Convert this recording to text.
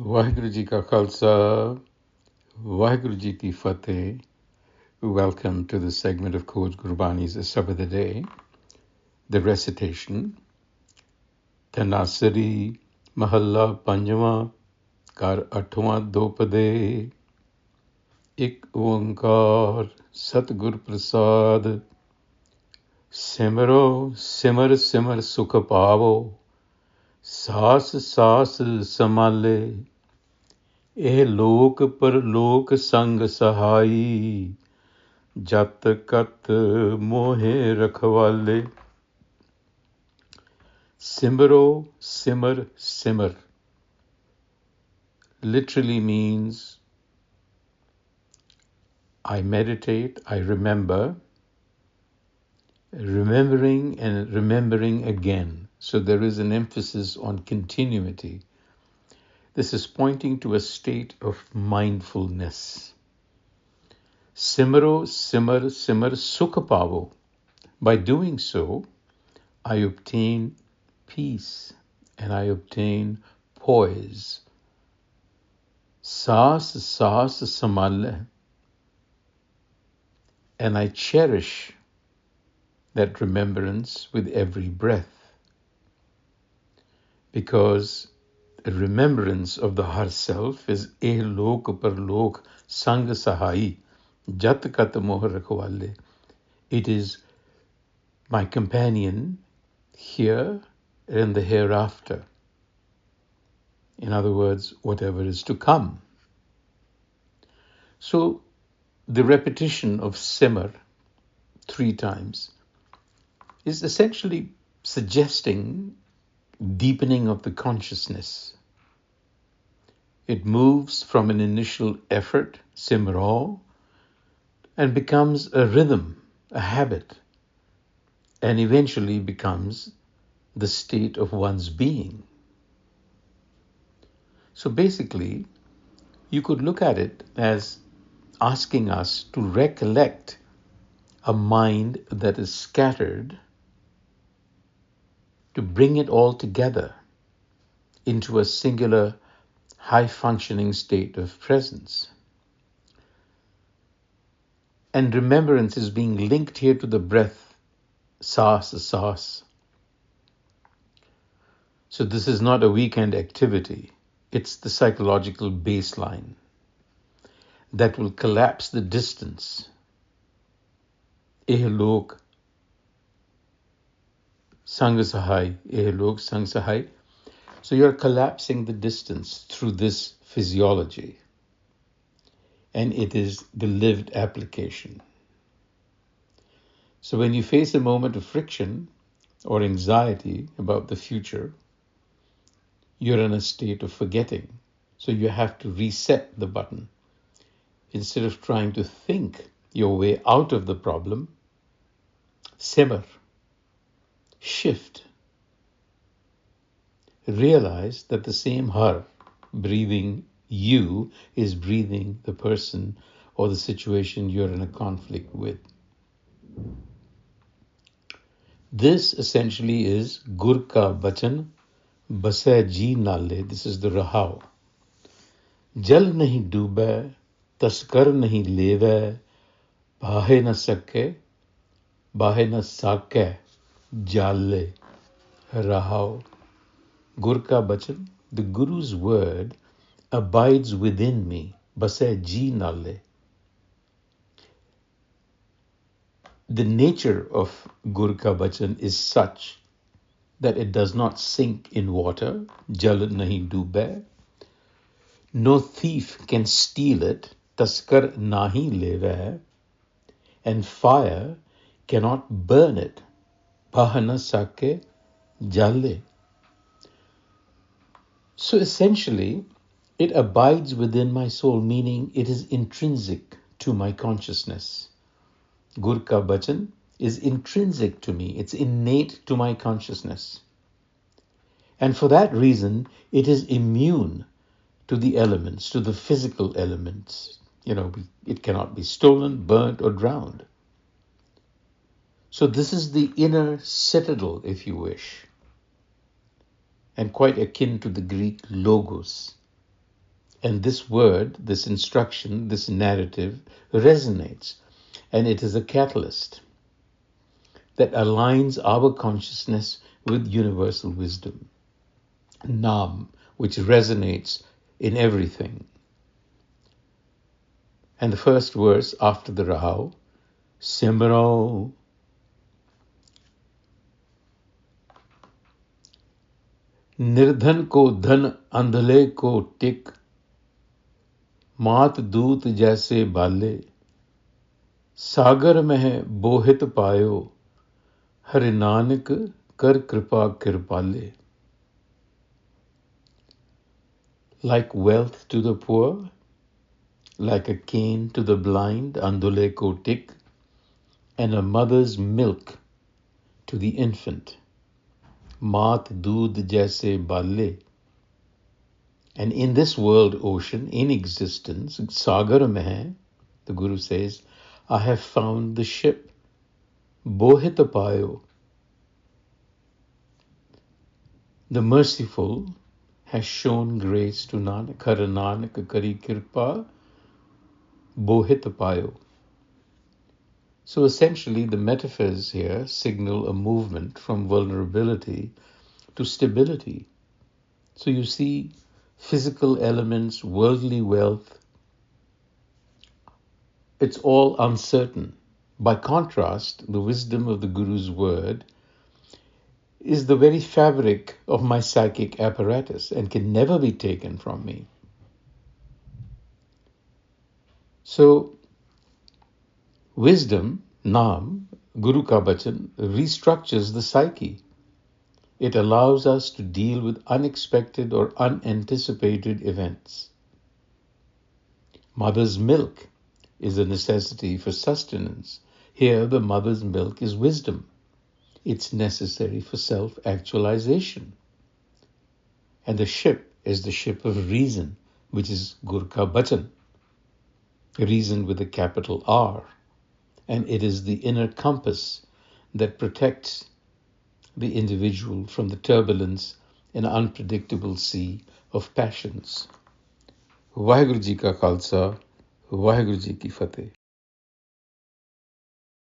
Waheguru Ji Ka Khalsa, Waheguru Ji Ki Fateh. Welcome to the segment of Coach Gurbani's a-sabad-a-day, the recitation, Tanasari Mahalla Panjwa Kar Atwaਂ Dopade, Ik Onkar Satgur Prasad, Simaro Simar Simar Sukh Pavao, Saas Saas Samale, ਇਹ ਲੋਕ ਪਰਲੋਕ ਸੰਗ ਸਹਾਈ ਜਤ ਕਤ ਮੋਹਿ ਰਖਵਾਲੇ ਸਿਮਰੋ simar simar literally means I meditate, I remember, remembering and remembering again. So there is an emphasis on continuity. This is pointing to a state of mindfulness. Simaro Simar Simar Sukh Pavao. By doing so, I obtain peace and I obtain poise. Saas Saas Samale. And I cherish that remembrance with every breath. Because the remembrance of the Har Self is Eh Lok Parlok Sang Sahai Jat Kat Moh Rakhwale. It is my companion here and the hereafter. In other words, whatever is to come. So the repetition of Simar 3 times is essentially suggesting deepening of the consciousness. It moves from an initial effort, Simrao, and becomes a rhythm, a habit, and eventually becomes the state of one's being. So basically, you could look at it as asking us to recollect a mind that is scattered, to bring it all together into a singular high-functioning state of presence. And remembrance is being linked here to the breath, saas. So this is not a weekend activity. It's the psychological baseline that will collapse the distance. Eh lok sang sahai, eh lok sang sahai. So you're collapsing the distance through this physiology. And it is the lived application. So when you face a moment of friction or anxiety about the future, you're in a state of forgetting. So you have to reset the button. Instead of trying to think your way out of the problem, simmer, shift. Realize that the same Har breathing you is breathing the person or the situation you're in a conflict with. This essentially is Gur Ka Bachan Basai Ji Nale. This is the Rahao. Jal nahi doobai, taskar nahi levai, baahe na sakke, baahe na sake, jale, Rahao. Gur Ka Bachan, the Guru's word abides within me, basai ji nale. The nature of Gur Ka Bachan is such that it does not sink in water, jal nahi doobai. No thief can steal it, taskar nahi levai, and fire cannot burn it, bahana sake jale. So essentially, it abides within my soul, meaning it is intrinsic to my consciousness. Gur Ka Bachan is intrinsic to me. It's innate to my consciousness. And for that reason, it is immune to the elements, to the physical elements. It cannot be stolen, burnt, or drowned. So this is the inner citadel, if you wish, and quite akin to the Greek logos. And this word, this instruction, this narrative resonates, and it is a catalyst that aligns our consciousness with universal wisdom. Nam, which resonates in everything. And the first verse after the Rahau, Simarau. निर्धन को धन अंधले को टिक, मात दूत जैसे बाले, सागर में बोहित पायो, हरि नानक कर कृपा कृपाले. Like wealth to the poor, like a cane to the blind, andule ko tik, and a mother's milk to the infant, maat doodh jaise balle. And in this world ocean, in existence, sagar mein, the Guru says, I have found the ship, bohit payo. The merciful has shown grace to Nanak, har Nanak kari kirpa, bohit payo. So essentially, the metaphors here signal a movement from vulnerability to stability. So you see physical elements, worldly wealth, it's all uncertain. By contrast, the wisdom of the Guru's word is the very fabric of my psychic apparatus and can never be taken from me. So, wisdom, Naam, Guru Ka Bachan, restructures the psyche. It allows us to deal with unexpected or unanticipated events. Mother's milk is a necessity for sustenance. Here, the mother's milk is wisdom. It's necessary for self-actualization. And the ship is the ship of reason, which is Gur Ka Bachan, reason with a capital R. And it is the inner compass that protects the individual from the turbulence and unpredictable sea of passions. Vaheguru Ji Ka Khalsa, Vaheguru Ji Ki Fateh.